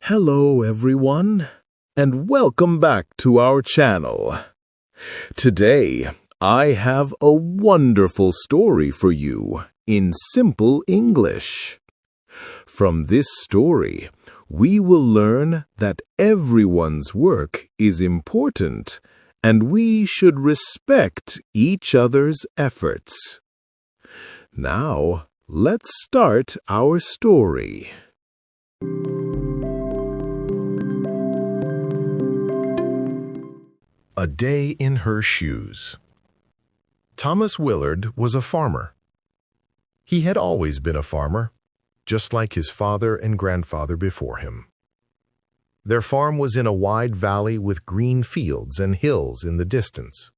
Hello everyone, and welcome back to our channel. Today, I have a wonderful story for you in simple English. From this story, we will learn that everyone's work is important and we should respect each other's efforts. Now, let's start our story. A Day in Her Shoes. Thomas Willard was a farmer. He had always been a farmer, just like his father and grandfather before him. Their farm was in a wide valley with green fields and hills in the distance.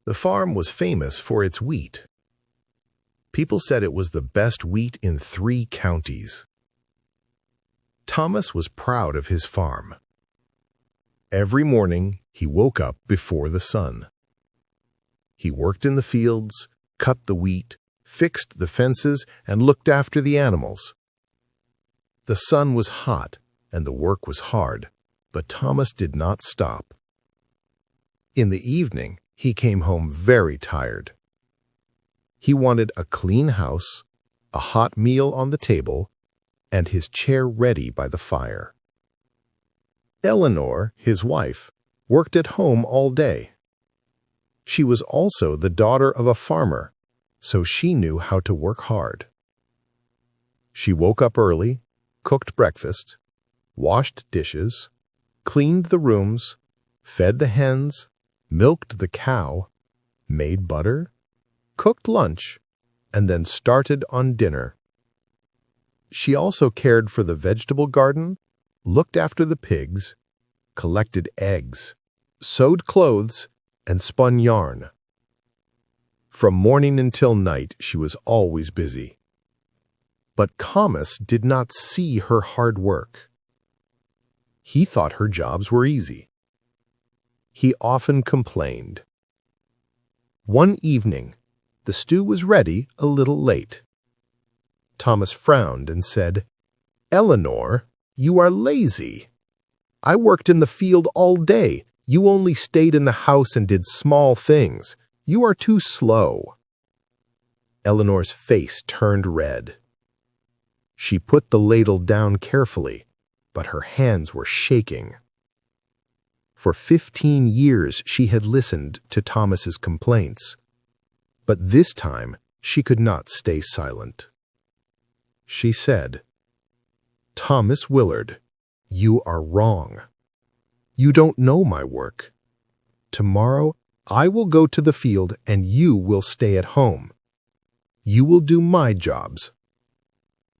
The farm was famous for its wheat. People said it was the best wheat in 3 counties. Thomas was proud of his farm. Every morning, he woke up before the sun. He worked in the fields, cut the wheat, fixed the fences, and looked after the animals. The sun was hot and the work was hard, but Thomas did not stop. In the evening, he came home very tired. He wanted a clean house, a hot meal on the table, and his chair ready by the fire. Eleanor, his wife, worked at home all day. She was also the daughter of a farmer, so she knew how to work hard. She woke up early, cooked breakfast, washed dishes, cleaned the rooms, fed the hens, milked the cow, made butter, cooked lunch, and then started on dinner. She also cared for the vegetable garden, looked after the pigs, collected eggs, sewed clothes, and spun yarn. From morning until night, she was always busy. But Thomas did not see her hard work. He thought her jobs were easy. He often complained. One evening, the stew was ready a little late. Thomas frowned and said, "Eleanor, you are lazy. I worked in the field all day. You only stayed in the house and did small things. You are too slow." Eleanor's face turned red. She put the ladle down carefully, but her hands were shaking. For 15 years she had listened to Thomas's complaints, but this time she could not stay silent. She said, "Thomas Willard, you are wrong. You don't know my work. Tomorrow I will go to the field and you will stay at home. You will do my jobs.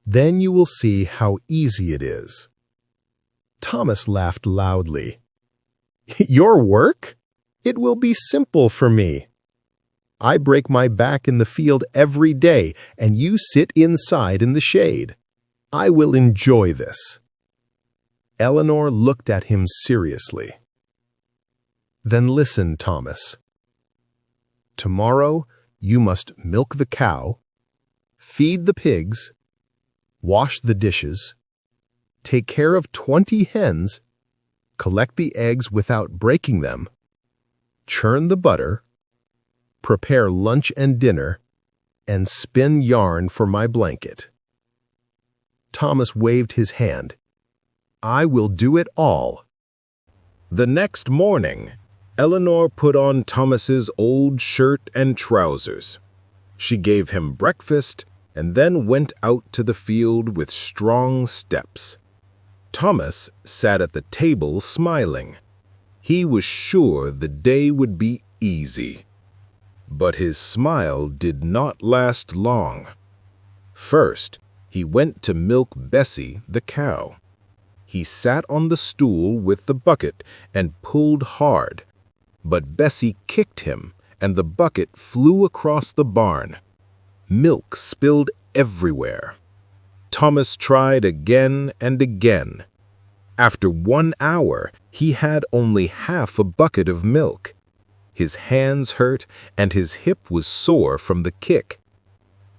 Then you will see how easy it is." Thomas laughed loudly. "Your work? It will be simple for me. I break my back in the field every day and you sit inside in the shade. I will enjoy this." Eleanor looked at him seriously. "Then listen, Thomas. Tomorrow you must milk the cow, feed the pigs, wash the dishes, take care of 20 hens, collect the eggs without breaking them, churn the butter, prepare lunch and dinner, and spin yarn for my blanket." Thomas waved his hand. "I will do it all." The next morning, Eleanor put on Thomas's old shirt and trousers. She gave him breakfast and then went out to the field with strong steps. Thomas sat at the table smiling. He was sure the day would be easy. But his smile did not last long. First, he went to milk Bessie, the cow. He sat on the stool with the bucket and pulled hard, but Bessie kicked him and the bucket flew across the barn. Milk spilled everywhere. Thomas tried again and again. After 1 hour, he had only half a bucket of milk. His hands hurt and his hip was sore from the kick.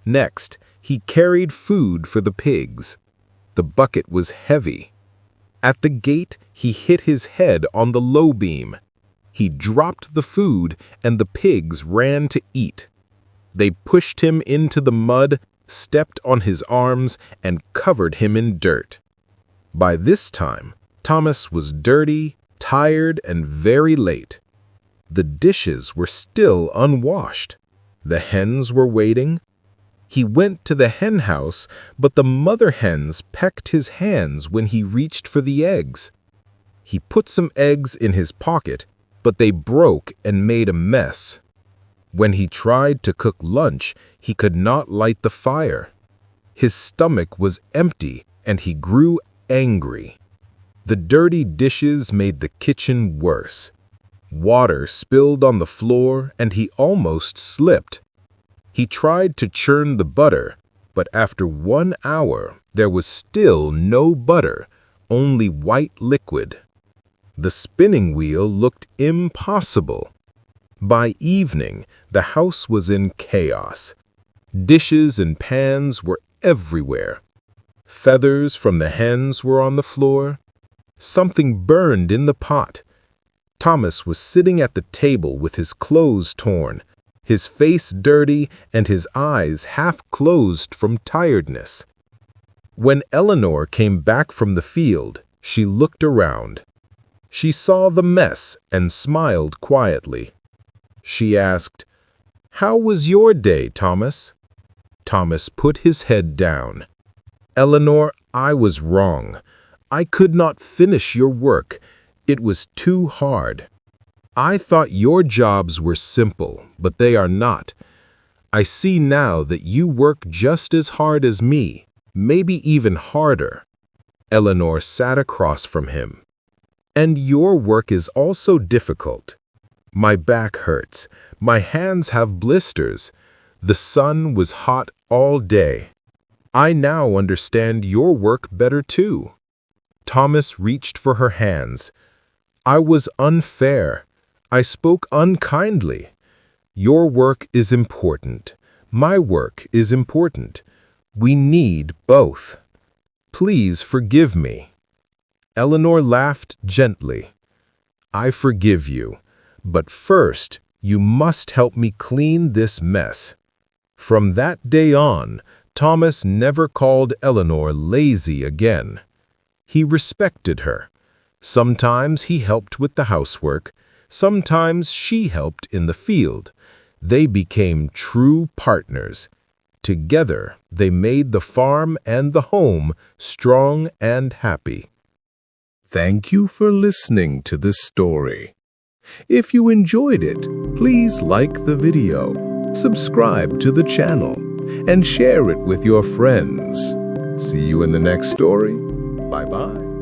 Next, he carried food for the pigs. The bucket was heavy. At the gate, he hit his head on the low beam. He dropped the food, and the pigs ran to eat. They pushed him into the mud, stepped on his arms, and covered him in dirt. By this time, Thomas was dirty, tired, and very late. The dishes were still unwashed. The hens were waiting. He went to the hen house, but the mother hens pecked his hands when he reached for the eggs. He put some eggs in his pocket, but they broke and made a mess. When he tried to cook lunch, he could not light the fire. His stomach was empty, and he grew angry. The dirty dishes made the kitchen worse. Water spilled on the floor, and he almost slipped. He tried to churn the butter, but after 1 hour, there was still no butter, only white liquid. The spinning wheel looked impossible. By evening, the house was in chaos. Dishes and pans were everywhere. Feathers from the hens were on the floor. Something burned in the pot. Thomas was sitting at the table with his clothes torn, his face dirty, and his eyes half closed from tiredness. When Eleanor came back from the field, she looked around. She saw the mess and smiled quietly. She asked, "How was your day, Thomas?" Thomas put his head down. "Eleanor, I was wrong. I could not finish your work. It was too hard. I thought your jobs were simple, but they are not. I see now that you work just as hard as me, maybe even harder." Eleanor sat across from him. "And your work is also difficult. My back hurts. My hands have blisters. The sun was hot all day. I now understand your work better too." Thomas reached for her hands. "I was unfair. I spoke unkindly. Your work is important. My work is important. We need both. Please forgive me." Eleanor laughed gently. "I forgive you, but first you must help me clean this mess." From that day on, Thomas never called Eleanor lazy again. He respected her. Sometimes he helped with the housework. Sometimes she helped in the field. They became true partners. Together, they made the farm and the home strong and happy. Thank you for listening to this story. If you enjoyed it, please like the video, subscribe to the channel, and share it with your friends. See you in the next story. Bye-bye.